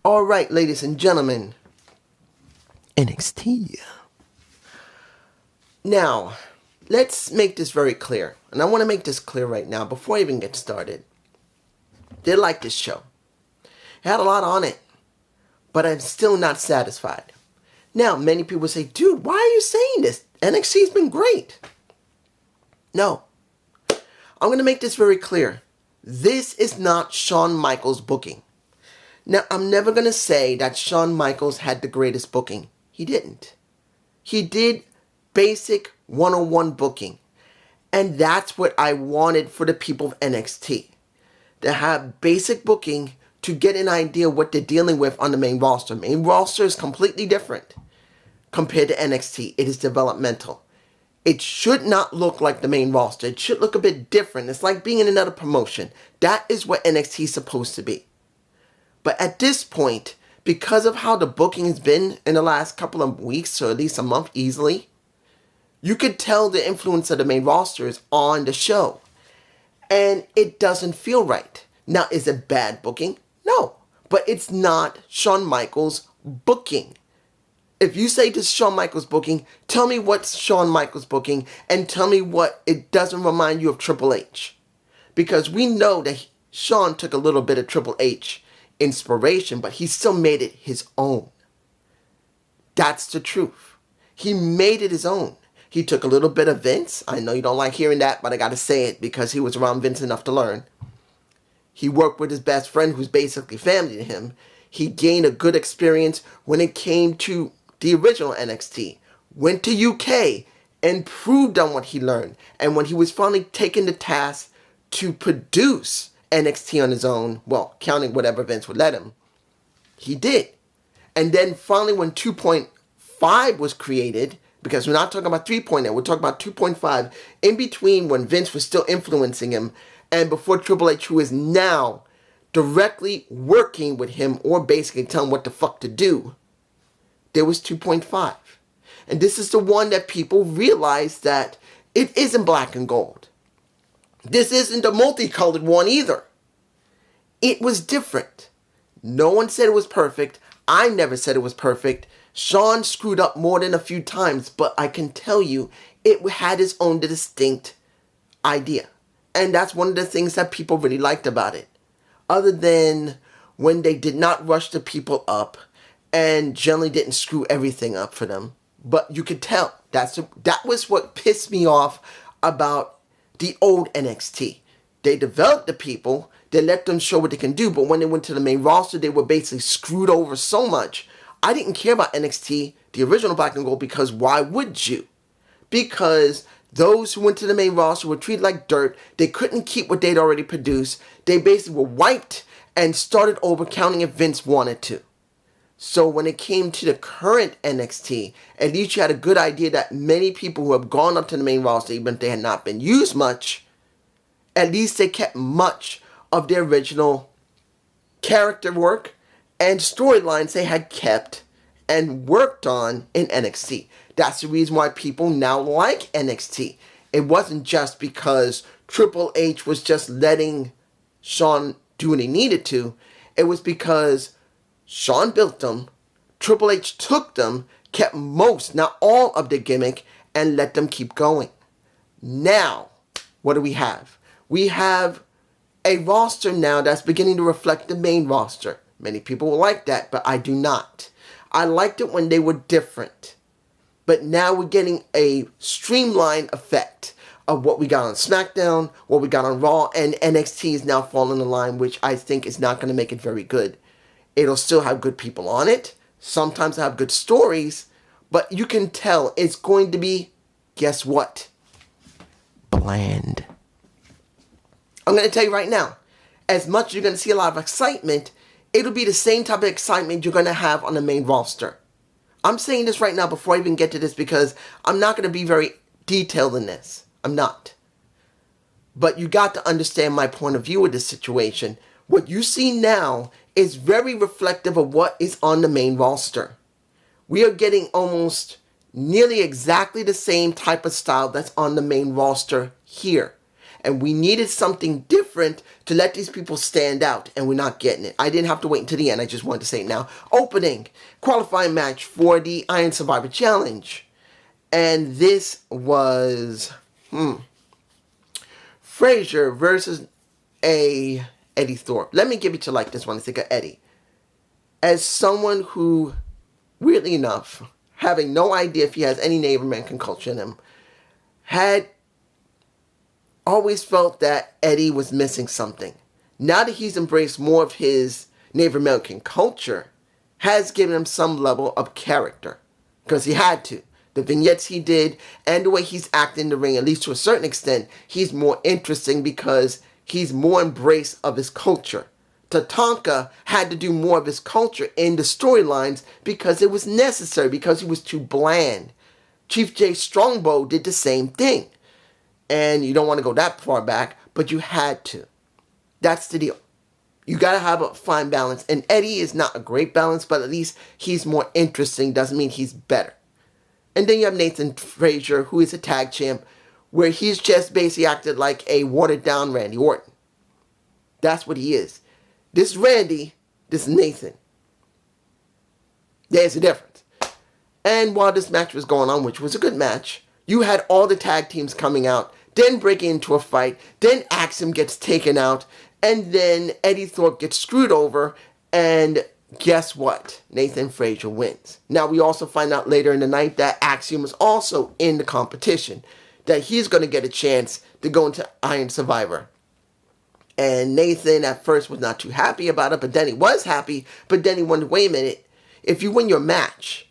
All right, ladies and gentlemen, NXT. Now, let's make this very clear. And I want to make this clear right now before I even get started. Did like this show. It had a lot on it, but I'm still not satisfied. Now, many people say, dude, why are you saying this? NXT's been great. No. I'm going to make this very clear. This is not Shawn Michaels' booking. Now, I'm never going to say that Shawn Michaels had the greatest booking. He didn't. He did basic 101 booking. And that's what I wanted for the people of NXT. To have basic booking to get an idea what they're dealing with on the main roster. Main roster is completely different compared to NXT. It is developmental. It should not look like the main roster. It should look a bit different. It's like being in another promotion. That is what NXT is supposed to be. But at this point, because of how the booking has been in the last couple of weeks, or at least a month easily, you could tell the influence of the main roster is on the show. And it doesn't feel right. Now, is it bad booking? No. But it's not Shawn Michaels' booking. If you say this is Shawn Michaels' booking, tell me what's Shawn Michaels' booking and tell me what it doesn't remind you of Triple H. Because we know that Shawn took a little bit of Triple H inspiration, but he still made it his own. That's the truth. He made it his own. He took a little bit of Vince. I know you don't like hearing that, but I gotta say it because he was around Vince enough to learn. He worked with his best friend who's basically family to him. He gained a good experience when it came to the original NXT. Went to UK and proved on what he learned. And when he was finally taken the task to produce NXT on his own, well, counting whatever Vince would let him, he did. And then finally when 2.5 was created, because we're not talking about 3.0, we're talking about 2.5, in between when Vince was still influencing him, and before Triple H, who is now directly working with him, or basically telling him what the fuck to do, there was 2.5. And this is the one that people realize that it isn't black and gold. This isn't a multicolored one either. It was different. No one said it was perfect. I never said it was perfect. Shawn screwed up more than a few times, but I can tell you it had its own distinct idea. And that's one of the things that people really liked about it. Other than when they did not rush the people up and generally didn't screw everything up for them. But you could tell that was what pissed me off about the old NXT. They developed the people, they let them show what they can do, but when they went to the main roster, they were basically screwed over so much. I didn't care about NXT, the original Black and Gold, because why would you? Because those who went to the main roster were treated like dirt. They couldn't keep what they'd already produced. They basically were wiped and started over, counting if Vince wanted to. So when it came to the current NXT, at least you had a good idea that many people who have gone up to the main roster, even if they had not been used much, at least they kept much of their original character work and storylines they had kept and worked on in NXT. That's the reason why people now like NXT. It wasn't just because Triple H was just letting Shawn do what he needed to. It was because Shawn built them, Triple H took them, kept most, not all of the gimmick, and let them keep going. Now, what do we have? We have a roster now that's beginning to reflect the main roster. Many people will like that, but I do not. I liked it when they were different. But now we're getting a streamlined effect of what we got on SmackDown, what we got on Raw, and NXT is now falling in line, which I think is not going to make it very good. It'll still have good people on it. Sometimes have good stories. But you can tell it's going to be, guess what? Bland. I'm going to tell you right now, as much as you're going to see a lot of excitement, it'll be the same type of excitement you're going to have on the main roster. I'm saying this right now before I even get to this because I'm not going to be very detailed in this. I'm not. But you got to understand my point of view of this situation. What you see now is very reflective of what is on the main roster. We are getting almost nearly exactly the same type of style that's on the main roster here. And we needed something different to let these people stand out, and we're not getting it. I didn't have to wait until the end. I just wanted to say it now. Opening qualifying match for the Iron Survivor Challenge. And this was Frazier versus Eddie Thorpe. Let me give it to you like this one. I think of Eddie. As someone who, weirdly enough, having no idea if he has any Native American culture in him, had always felt that Eddie was missing something. Now that he's embraced more of his Native American culture, has given him some level of character. Because he had to. The vignettes he did and the way he's acting in the ring, at least to a certain extent, he's more interesting because he's more embraced of his culture. Tatanka had to do more of his culture in the storylines because it was necessary, because he was too bland. Chief Jay Strongbow did the same thing. And you don't want to go that far back, but you had to. That's the deal. You got to have a fine balance. And Eddie is not a great balance, but at least he's more interesting. Doesn't mean he's better. And then you have Nathan Frazier, who is a tag champ, where he's just basically acted like a watered-down Randy Orton. That's what he is. This is Randy, this is Nathan. There's a difference. And while this match was going on, which was a good match, you had all the tag teams coming out, then breaking into a fight, then Axiom gets taken out, and then Eddie Thorpe gets screwed over, and guess what? Nathan Frazier wins. Now, we also find out later in the night that Axiom is also in the competition, that he's going to get a chance to go into Iron Survivor. And Nathan at first was not too happy about it, but then he was happy, but then he wondered, wait a minute, if you win your match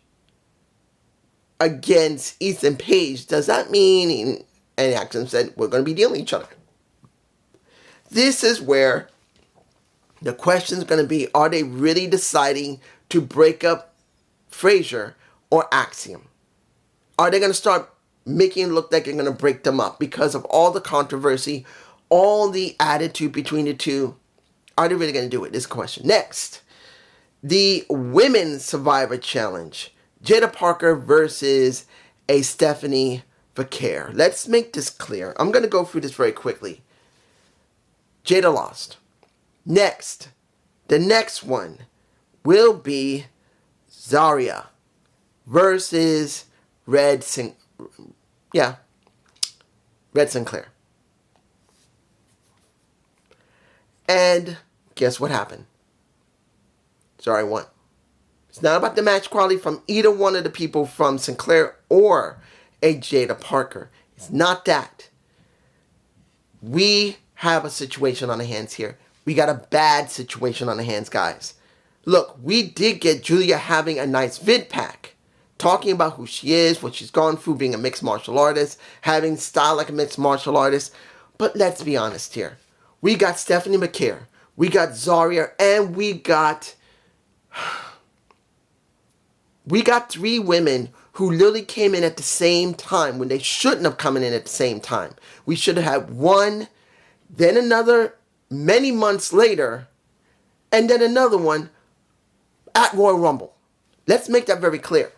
against Ethan Page, does that mean, and Axiom said, we're going to be dealing with each other. This is where the question is going to be, are they really deciding to break up Frazier or Axiom? Are they going to start making it look like they're going to break them up because of all the controversy, all the attitude between the two? Are they really going to do it? This is the question. Next, the Women's Survivor Challenge. Jada Parker versus a Stephanie Vaquer. Let's make this clear. I'm going to go through this very quickly. Jada lost. Next, the next one will be Zarya versus Red Sinclair. And guess what happened? Zarya won. It's not about the match quality from either one of the people from Sinclair or a Jada Parker. It's not that. We have a situation on the hands here. We got a bad situation on the hands, guys. Look, we did get Julia having a nice vid pack, talking about who she is, what she's gone through, being a mixed martial artist, having style like a mixed martial artist. But let's be honest here. We got Stephanie McCare, we got Zarya, and we got three women who literally came in at the same time when they shouldn't have come in at the same time. We should have had one, then another many months later, and then another one at Royal Rumble. Let's make that very clear.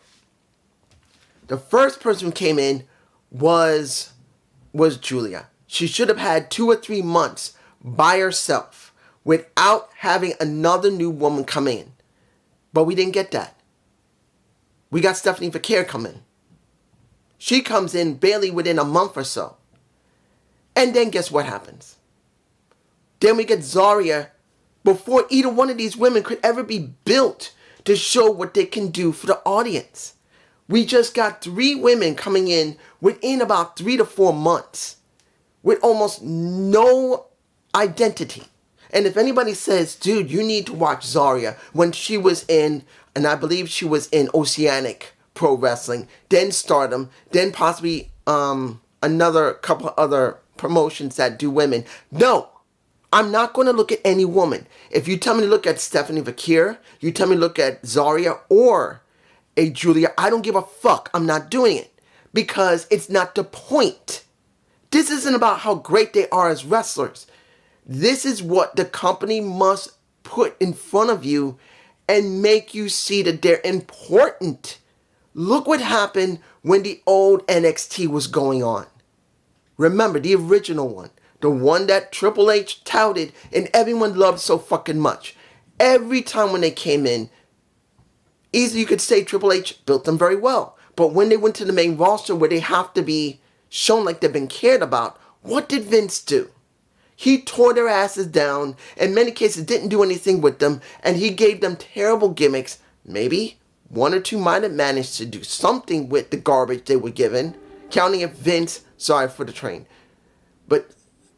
The first person who came in was Julia. She should have had 2 or 3 months by herself without having another new woman come in. But we didn't get that. We got Stephanie Vaquer come in. She comes in barely within a month or so. And then guess what happens? Then we get Zarya before either one of these women could ever be built to show what they can do for the audience. We just got 3 women coming in within about 3 to 4 months with almost no identity. And if anybody says, dude, you need to watch Zarya when she was in, and I believe she was in Oceanic Pro Wrestling, then Stardom, then possibly another couple of other promotions that do women. No. I'm not going to look at any woman. If you tell me to look at Stephanie Vaquer, you tell me to look at Zarya or a Julia, I don't give a fuck. I'm not doing it. Because it's not the point. This isn't about how great they are as wrestlers. This is what the company must put in front of you and make you see that they're important. Look what happened when the old NXT was going on. Remember, the original one. The one that Triple H touted and everyone loved so fucking much. Every time when they came in, easily you could say Triple H built them very well. But when they went to the main roster where they have to be shown like they've been cared about, what did Vince do? He tore their asses down, in many cases didn't do anything with them, and he gave them terrible gimmicks. Maybe one or two might have managed to do something with the garbage they were given, counting if Vince, sorry for the train, but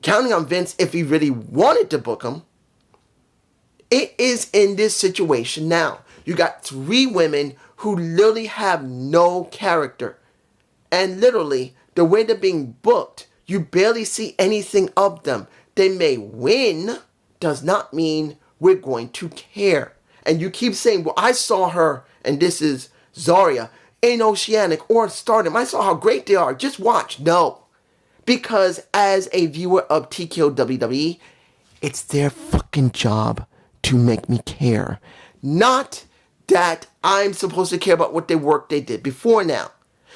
counting on Vince if he really wanted to book them. It is in this situation now. You got 3 women who literally have no character. And literally, the way they're being booked, you barely see anything of them. They may win, does not mean we're going to care. And you keep saying, well, I saw her, and this is Zarya, in Oceanic or Stardom. I saw how great they are. Just watch. No. Because as a viewer of TKO WWE, it's their fucking job to make me care. Not that I'm supposed to care about what work they did before now.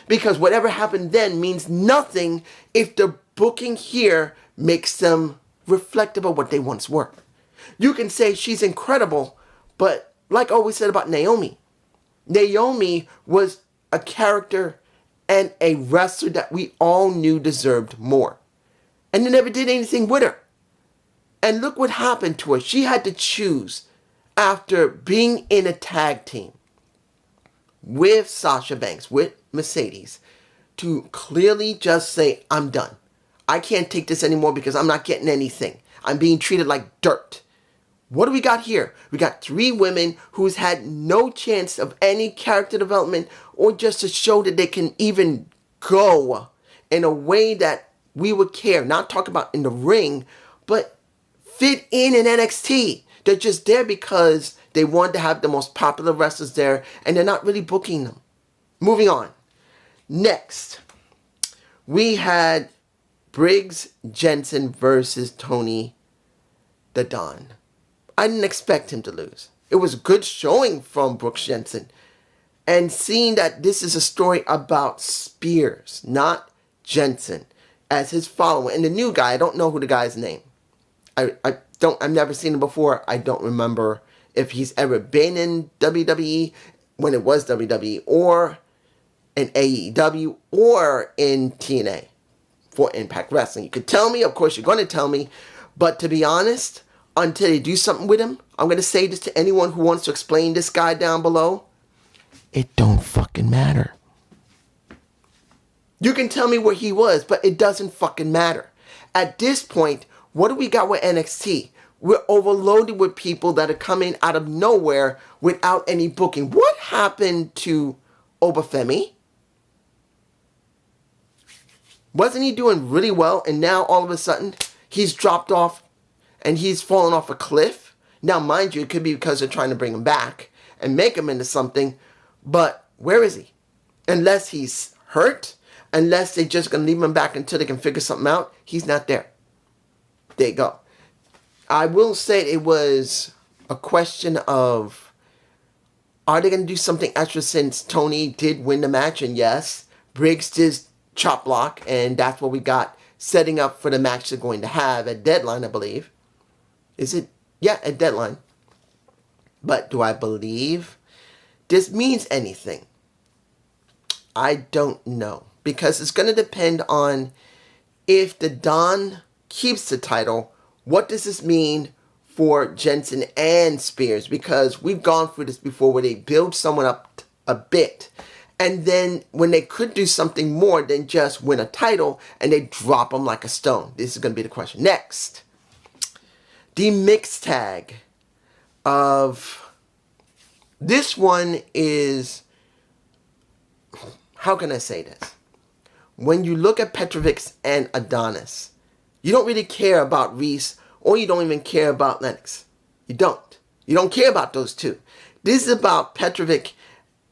Because whatever happened then means nothing if the booking here makes them reflective of what they once were. You can say she's incredible, but like I always said about Naomi, Naomi was a character and a wrestler that we all knew deserved more. And they never did anything with her. And look what happened to her. She had to choose after being in a tag team with Sasha Banks, with Mercedes, to clearly just say, I'm done. I can't take this anymore because I'm not getting anything. I'm being treated like dirt. What do we got here? We got 3 women who's had no chance of any character development or just to show that they can even go in a way that we would care. Not talk about in the ring, but fit in NXT. They're just there because they want to have the most popular wrestlers there and they're not really booking them. Moving on. Next, we had Briggs Jensen versus Tony the Don. I didn't expect him to lose. It was a good showing from Brooks Jensen. And seeing that this is a story about Spears, not Jensen, as his follower. And the new guy, I don't know who the guy's name. I've never seen him before. I don't remember if he's ever been in WWE when it was WWE or in AEW or in TNA for Impact Wrestling. You could tell me, of course you're going to tell me, but to be honest, until they do something with him, I'm going to say this to anyone who wants to explain this guy down below. It don't fucking matter. You can tell me where he was, but it doesn't fucking matter. At this point, what do we got with NXT? We're overloaded with people that are coming out of nowhere without any booking. What happened to Obafemi? Wasn't he doing really well and now all of a sudden he's dropped off and he's fallen off a cliff? Now, mind you, it could be because they're trying to bring him back and make him into something, but where is he? Unless he's hurt, unless they're just going to leave him back until they can figure something out, he's not there. There you go. I will say it was a question of, are they going to do something extra since Tony did win the match? And yes, Briggs did chop block, and that's what we got setting up for the match they're going to have at Deadline, I believe. Is it? Yeah, at Deadline. But do I believe this means anything? I don't know. Because it's going to depend on if the Don keeps the title, what does this mean for Jensen and Spears? Because we've gone through this before where they build someone up a bit. And then when they could do something more than just win a title and they drop them like a stone. This is going to be the question. Next. The mixed tag of this one is, how can I say this? When you look at Petrovic and Adonis, you don't really care about Reese or you don't even care about Lennox. You don't. You don't care about those two. This is about Petrovic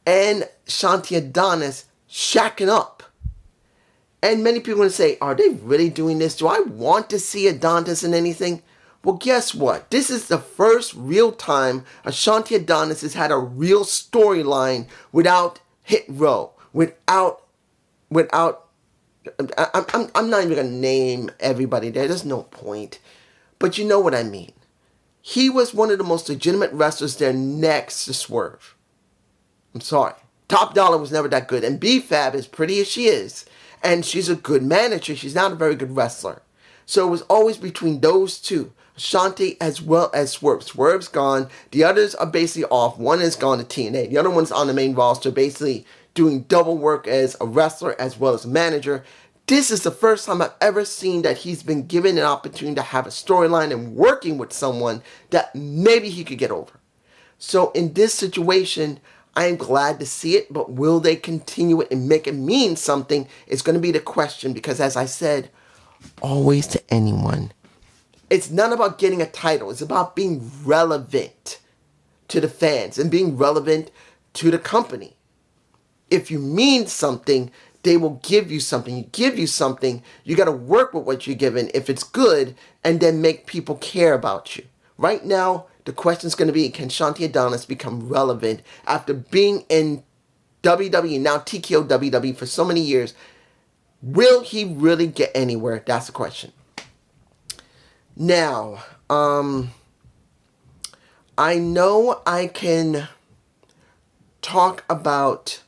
and Shanti Adonis shacking up. And many people are going to say, are they really doing this? Do I want to see Adonis in anything? Well, guess what? This is the first real time Ashanti Adonis has had a real storyline without Hit Row, without I'm not even going to name everybody there. There's no point. But you know what I mean. He was one of the most legitimate wrestlers there next to Swerve. I'm sorry. Top Dollar was never that good. And B-Fab, as pretty as she is, and she's a good manager, she's not a very good wrestler. So it was always between those two. Shanti as well as Swerve. Swerve's gone. The others are basically off. One is gone to TNA. The other one's on the main roster, basically doing double work as a wrestler as well as a manager. This is the first time I've ever seen that he's been given an opportunity to have a storyline and working with someone that maybe he could get over. So in this situation, I am glad to see it, but will they continue it and make it mean something is going to be the question, because as I said, always to anyone, it's not about getting a title. It's about being relevant to the fans and being relevant to the company. If you mean something, they will give you something. You give you something, you got to work with what you're given if it's good, and then make people care about you. Right now, the question is going to be, can Shanti Adonis become relevant after being in WWE, now TKO WWE, for so many years? Will he really get anywhere? That's the question. Now, I know I can talk about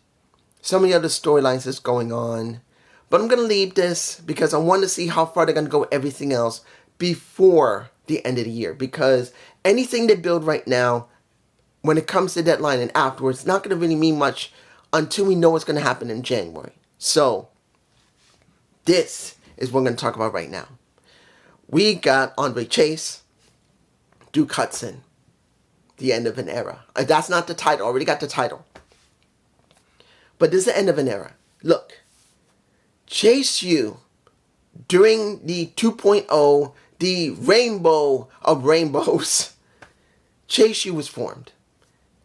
some of the other storylines that's going on, but I'm going to leave this because I want to see how far they're going to go with everything else before the end of the year, because anything they build right now, when it comes to deadline and afterwards, it's not going to really mean much until we know what's going to happen in January. So, this is what I'm going to talk about right now. We got Andre Chase, Duke Hudson, the end of an era. That's not the title. Already got the title. But this is the end of an era. Look, Chase U, during the 2.0, the rainbow of rainbows, Chase U was formed.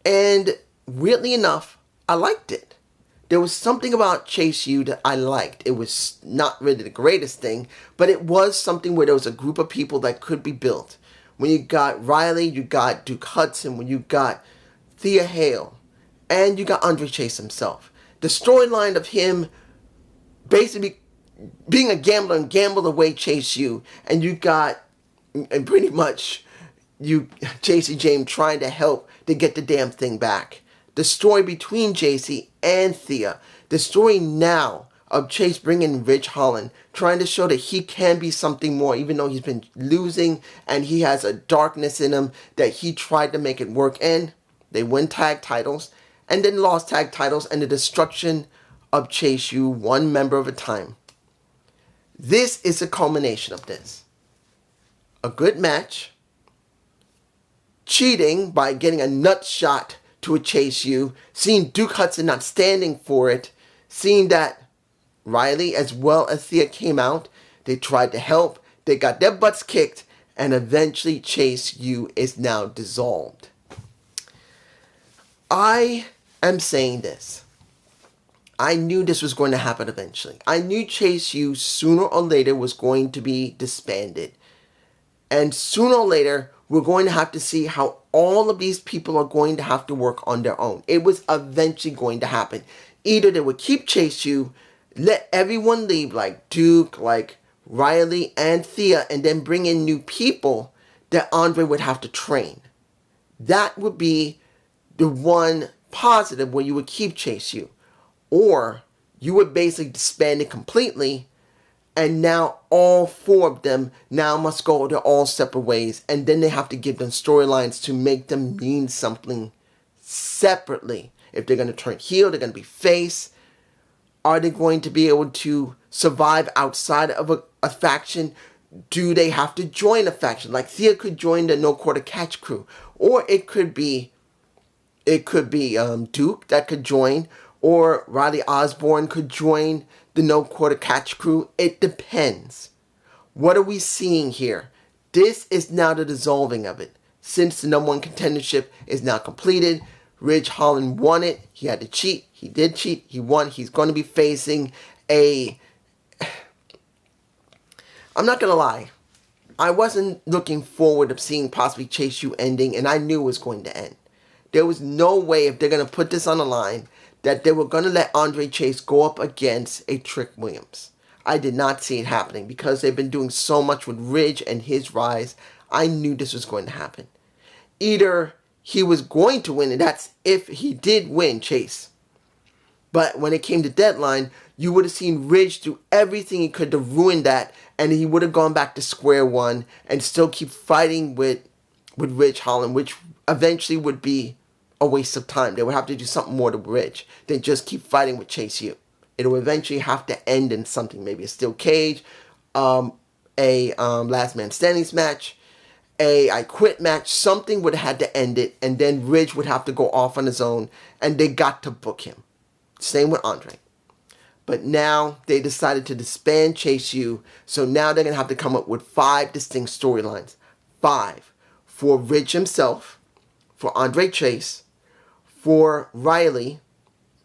And weirdly enough, I liked it. There was something about Chase U that I liked. It was not really the greatest thing, but it was something where there was a group of people that could be built. When you got Riley, you got Duke Hudson, when you got Thea Hale, and you got Andre Chase himself. The storyline of him basically being a gambler and gamble away Chase U, and you got, and pretty much, JC James trying to help to get the damn thing back. The story between JC and Thea. The story now of Chase bringing Ridge Holland, trying to show that he can be something more, even though he's been losing and he has a darkness in him that he tried to make it work. And they win tag titles and then lost tag titles, and the destruction of Chase U, one member at a time. This is the culmination of this. A good match. Cheating by getting a nut shot to a Chase U, seeing Duke Hudson not standing for it, seeing that Riley as well as Thea came out, they tried to help, they got their butts kicked, and eventually Chase U is now dissolved. I am saying this. I knew this was going to happen eventually. I knew Chase U sooner or later was going to be disbanded. And sooner or later, we're going to have to see how all of these people are going to have to work on their own. It was eventually going to happen. Either they would keep Chase U, let everyone leave, like Duke, like Riley and Thea, and then bring in new people that Andre would have to train. That would be the one positive where you would keep Chase U. Or you would basically disband it completely, and now all four of them now must go their all separate ways, and then they have to give them storylines to make them mean something separately. If they're going to turn heel, they're going to be face. Are they going to be able to survive outside of a faction? Do they have to join a faction? Like Thea could join the No Quarter Catch crew, or it could be Duke that could join, or Riley Osborne could join the No Quarter Catch crew. It depends. What are we seeing here? This is now the dissolving of it. Since the number one contendership is now completed, Ridge Holland won it. He had to cheat. He did cheat. He won. He's going to be facing a... I'm not going to lie. I wasn't looking forward to seeing possibly Chase U ending, and I knew it was going to end. There was no way, if they're going to put this on the line, that they were going to let Andre Chase go up against a Trick Williams. I did not see it happening because they've been doing so much with Ridge and his rise. I knew this was going to happen. Either he was going to win, and that's if he did win Chase. But when it came to deadline, you would have seen Ridge do everything he could to ruin that, and he would have gone back to square one and still keep fighting with Ridge Holland, which eventually would be a waste of time. They would have to do something more to Ridge than just keep fighting with Chase U. It will eventually have to end in something, maybe a steel cage, a last man standing match, a I quit match. Something would have had to end it, and then Ridge would have to go off on his own, and they got to book him. Same with Andre. But now they decided to disband Chase U, so now they're going to have to come up with 5 distinct storylines. 5 for Ridge himself, for Andre Chase, for Riley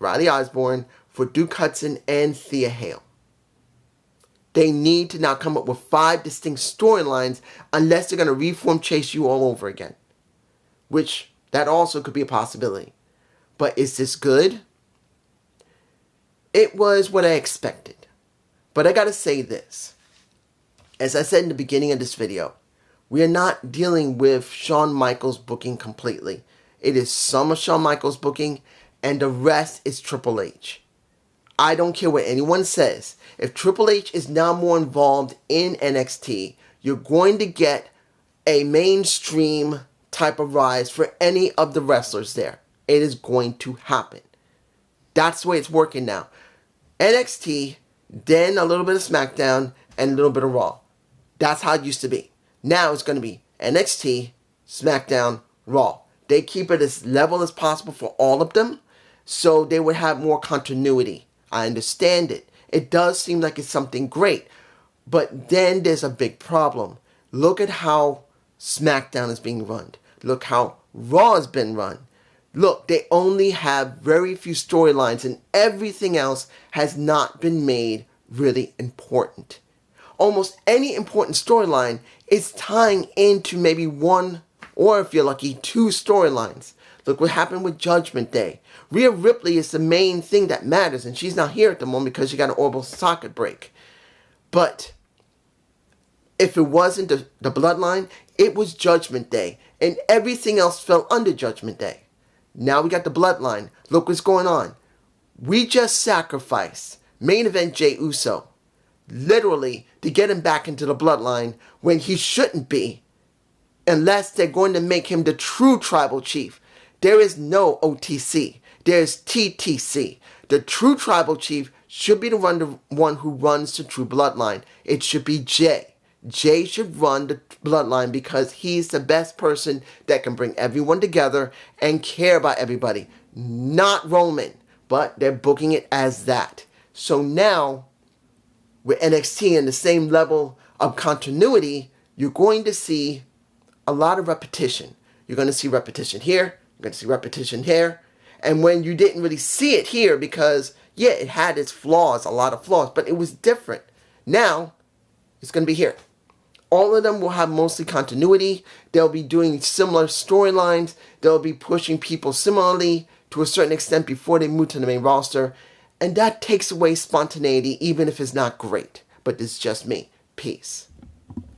Osborne, for Duke Hudson, and Thea Hale. They need to now come up with 5 distinct storylines unless they're going to reform Chase U all over again. Which, that also could be a possibility. But is this good? It was what I expected. But I gotta say this. As I said in the beginning of this video, we are not dealing with Shawn Michaels booking completely. It is some of Shawn Michaels booking, and the rest is Triple H. I don't care what anyone says. If Triple H is now more involved in NXT, you're going to get a mainstream type of rise for any of the wrestlers there. It is going to happen. That's the way it's working now. NXT, then a little bit of SmackDown, and a little bit of Raw. That's how it used to be. Now it's going to be NXT, SmackDown, Raw. They keep it as level as possible for all of them, so they would have more continuity. I understand it. It does seem like it's something great, but then there's a big problem. Look at how SmackDown is being run. Look how Raw has been run. Look, they only have very few storylines, and everything else has not been made really important. Almost any important storyline is tying into maybe 1, or if you're lucky, 2 storylines. Look what happened with Judgment Day. Rhea Ripley is the main thing that matters, and she's not here at the moment because she got an orbital socket break. But if it wasn't the Bloodline, it was Judgment Day, and everything else fell under Judgment Day. Now we got the Bloodline. Look what's going on. We just sacrificed main event Jey Uso, literally, to get him back into the Bloodline when he shouldn't be, unless they're going to make him the true tribal chief. There is no OTC. There's TTC. The true tribal chief should be the one who runs the true bloodline. It should be Jey. Jey should run the bloodline because he's the best person that can bring everyone together and care about everybody. Not Roman, but they're booking it as that. So now, with NXT in the same level of continuity, you're going to see a lot of repetition. You're going to see repetition here. You're going to see repetition here. And when you didn't really see it here because, yeah, it had its flaws, a lot of flaws, but it was different. Now, it's going to be here. All of them will have mostly continuity. They'll be doing similar storylines. They'll be pushing people similarly to a certain extent before they move to the main roster. And that takes away spontaneity, even if it's not great. But it's just me. Peace.